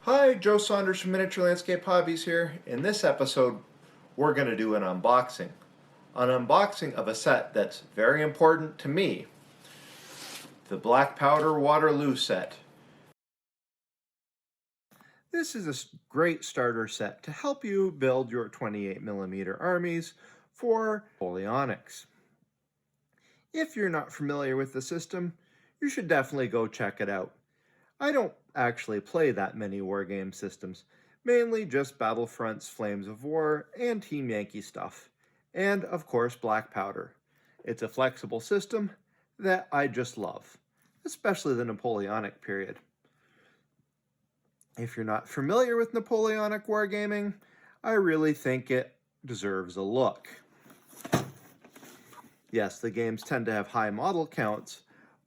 Hi, Joe Saunders from Miniature Landscape Hobbies here. In this episode, we're going to do an unboxing. An unboxing of a set that's very important to me. The Black Powder Waterloo set. This is a great starter set to help you build your 28mm armies for Napoleonics. If you're not familiar with the system, you should definitely go check it out. I don't actually play that many Wargame systems, mainly just Battlefronts, Flames of War, and Team Yankee stuff. And, of course, Black Powder. It's a flexible system that I just love, especially the Napoleonic period. If you're not familiar with Napoleonic Wargaming, I really think it deserves a look. Yes, the games tend to have high model counts,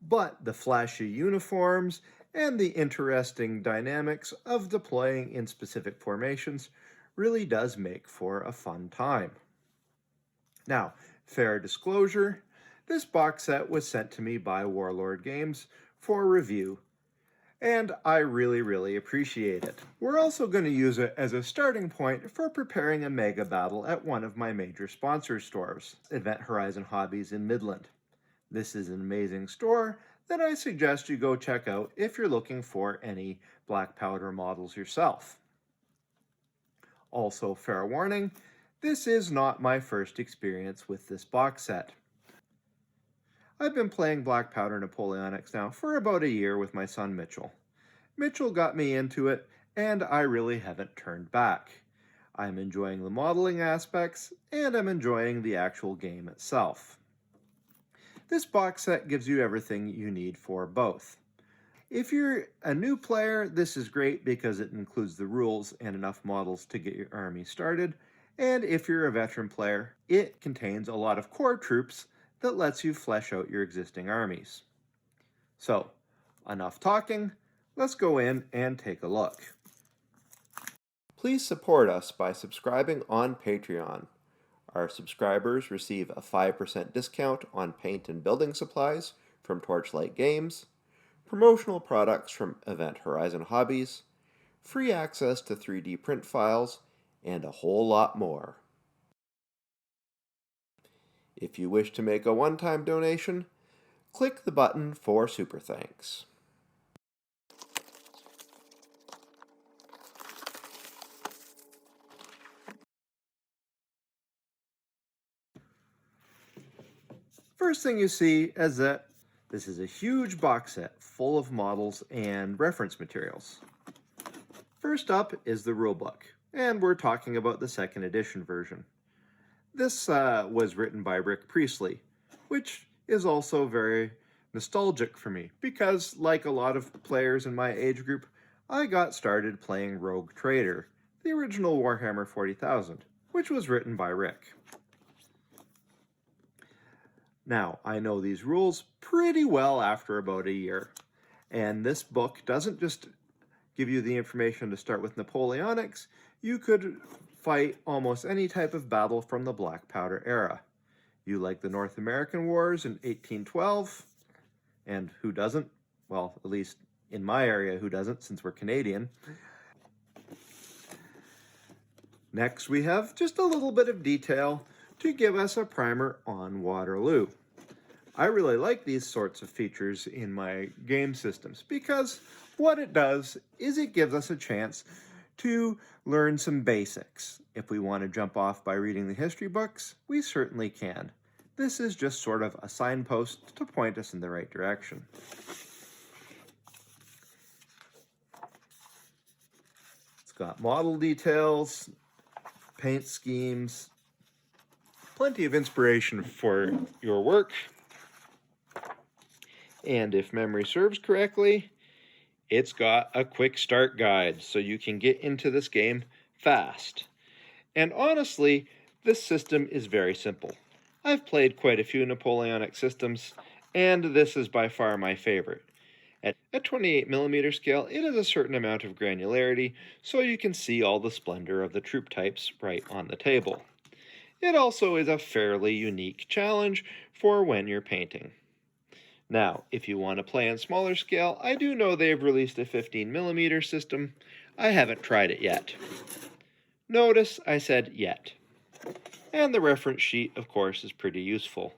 but the flashy uniforms and the interesting dynamics of deploying in specific formations really does make for a fun time. Now, fair disclosure, this box set was sent to me by Warlord Games for review, and I really appreciate it. We're also going to use it as a starting point for preparing a mega battle at one of my major sponsor stores, Event Horizon Hobbies in Midland. This is an amazing store that I suggest you go check out if you're looking for any black powder models yourself. Also, fair warning, this is not my first experience with this box set. I've been playing black powder Napoleonics now for about a year with my son Mitchell. Mitchell got me into it, and I really haven't turned back. I'm enjoying the modeling aspects, and I'm enjoying the actual game itself. This box set gives you everything you need for both. If you're a new player, this is great because it includes the rules and enough models to get your army started. And if you're a veteran player, it contains a lot of core troops that lets you flesh out your existing armies. So, enough talking, let's go in and take a look. Please support us by subscribing on Patreon. Our subscribers receive a 5% discount on paint and building supplies from Torchlight Games, promotional products from Event Horizon Hobbies, free access to 3D print files, and a whole lot more. If you wish to make a one-time donation, click the button for Super Thanks. First thing you see is that this is a huge box set full of models and reference materials. First up is the rulebook, and we're talking about the 2nd edition version. This was written by Rick Priestley, which is also very nostalgic for me because, like a lot of players in my age group, I got started playing Rogue Trader, the original Warhammer 40,000, which was written by Rick. Now, I know these rules pretty well after about a year, and this book doesn't just give you the information to start with Napoleonics. You could fight almost any type of battle from the Black Powder era. You like the North American Wars in 1812, and who doesn't? Well, at least in my area, who doesn't, since we're Canadian. Next, we have just a little bit of detail to give us a primer on Waterloo. I really like these sorts of features in my game systems because what it does is it gives us a chance to learn some basics. If we want to jump off by reading the history books, we certainly can. This is just sort of a signpost to point us in the right direction. It's got model details, paint schemes, plenty of inspiration for your work. And if memory serves correctly, it's got a quick start guide so you can get into this game fast. And honestly, this system is very simple. I've played quite a few Napoleonic systems, and this is by far my favorite. At 28mm scale, it has a certain amount of granularity, so you can see all the splendor of the troop types right on the table. It also is a fairly unique challenge for when you're painting. Now, if you want to play on smaller scale, I do know they've released a 15mm system. I haven't tried it yet. Notice I said yet. And the reference sheet, of course, is pretty useful.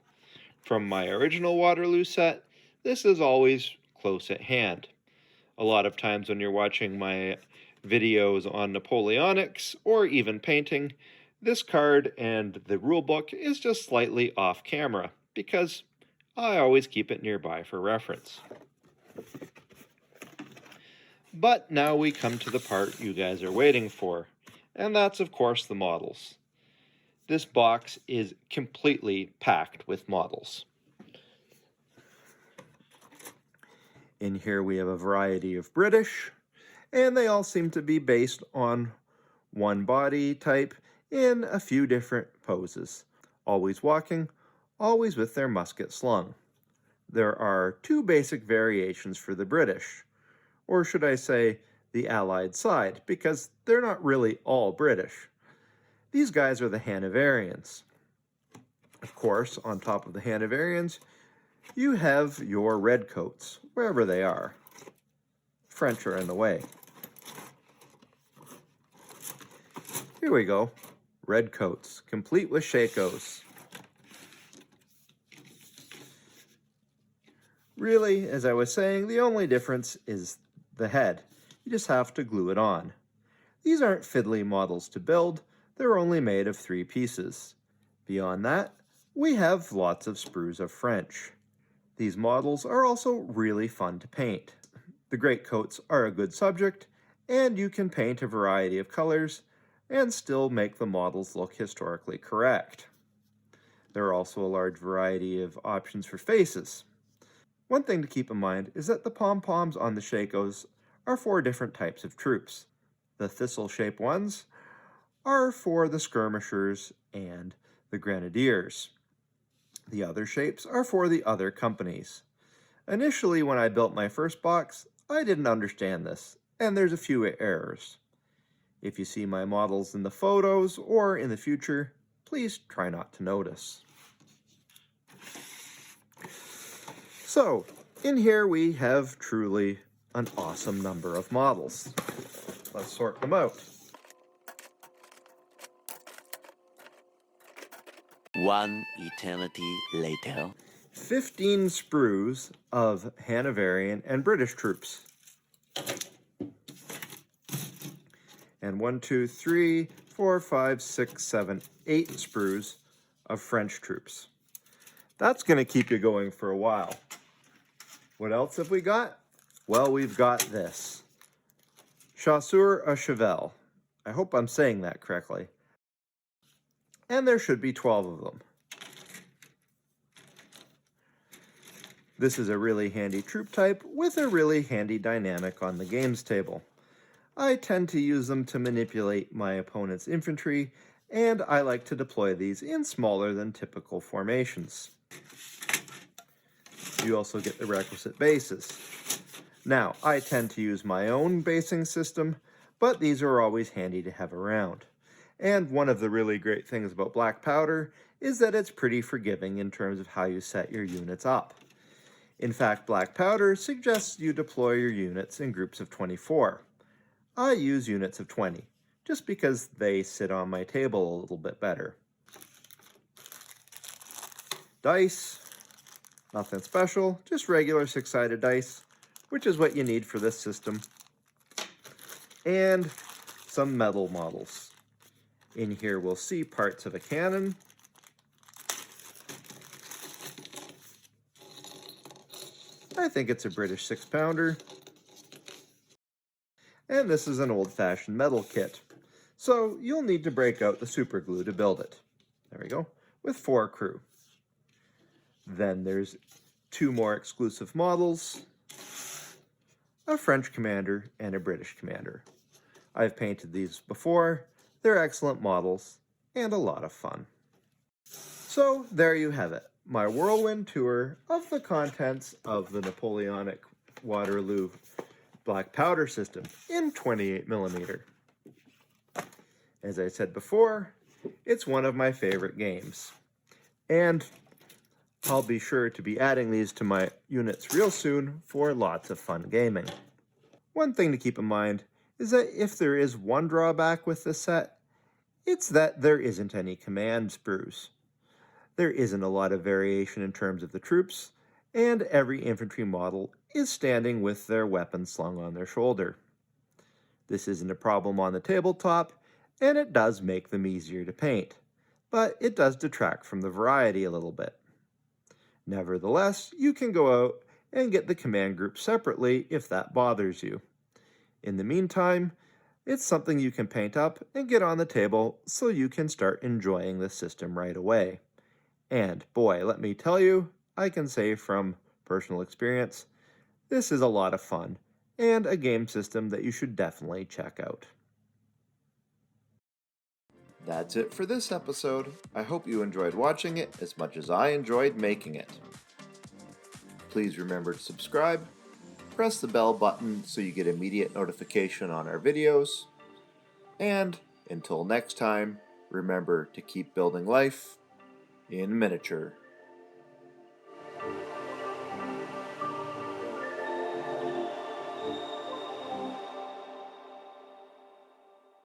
From my original Waterloo set, this is always close at hand. A lot of times when you're watching my videos on Napoleonics or even painting, this card and the rulebook is just slightly off camera because I always keep it nearby for reference. But now we come to the part you guys are waiting for, and that's of course the models. This box is completely packed with models. In here we have a variety of British, and they all seem to be based on one body type in a few different poses. Always walking, always with their musket slung. There are two basic variations for the British, or should I say the Allied side, because they're not really all British. These guys are the Hanoverians. Of course, on top of the Hanoverians, you have your redcoats, wherever they are. French are in the way. Here we go. Redcoats, complete with Shakos. Really, as I was saying, the only difference is the head. You just have to glue it on. These aren't fiddly models to build, they're only made of 3 pieces. Beyond that, we have lots of sprues of French. These models are also really fun to paint. The greatcoats are a good subject, and you can paint a variety of colors and still make the models look historically correct. There are also a large variety of options for faces. One thing to keep in mind is that the pom-poms on the Shakos are 4 different types of troops. The thistle-shaped ones are for the skirmishers and the grenadiers. The other shapes are for the other companies. Initially, when I built my first box, I didn't understand this, and there's a few errors. If you see my models in the photos or in the future, please try not to notice. So, in here we have truly an awesome number of models. Let's sort them out. One eternity later. 15 sprues of Hanoverian and British troops. And 1, 2, 3, 4, 5, 6, 7, 8 sprues of French troops. That's going to keep you going for a while. What else have we got? Well, we've got this. Chasseurs à cheval. I hope I'm saying that correctly. And there should be 12 of them. This is a really handy troop type with a really handy dynamic on the games table. I tend to use them to manipulate my opponent's infantry, and I like to deploy these in smaller than typical formations. You also get the requisite bases. Now, I tend to use my own basing system, but these are always handy to have around. And one of the really great things about black powder is that it's pretty forgiving in terms of how you set your units up. In fact, black powder suggests you deploy your units in groups of 24. I use units of 20, just because they sit on my table a little bit better. Dice, nothing special, just regular 6-sided dice, which is what you need for this system. And some metal models. In here we'll see parts of a cannon. I think it's a British 6-pounder. And this is an old-fashioned metal kit. So you'll need to break out the super glue to build it. There we go, with 4 crew. Then there's 2 more exclusive models, a French commander and a British commander. I've painted these before. They're excellent models and a lot of fun. So there you have it, my whirlwind tour of the contents of the Napoleonic Waterloo black powder system in 28mm. As I said before, it's one of my favorite games. And I'll be sure to be adding these to my units real soon for lots of fun gaming. One thing to keep in mind is that if there is one drawback with this set, it's that there isn't any command sprues. There isn't a lot of variation in terms of the troops, and every infantry model is standing with their weapon slung on their shoulder. This isn't a problem on the tabletop, and it does make them easier to paint, but it does detract from the variety a little bit. Nevertheless, you can go out and get the command group separately if that bothers you. In the meantime, it's something you can paint up and get on the table so you can start enjoying the system right away. And boy, let me tell you, I can say from personal experience, this is a lot of fun and a game system that you should definitely check out. That's it for this episode. I hope you enjoyed watching it as much as I enjoyed making it. Please remember to subscribe, press the bell button so you get immediate notification on our videos, and until next time, remember to keep building life in miniature.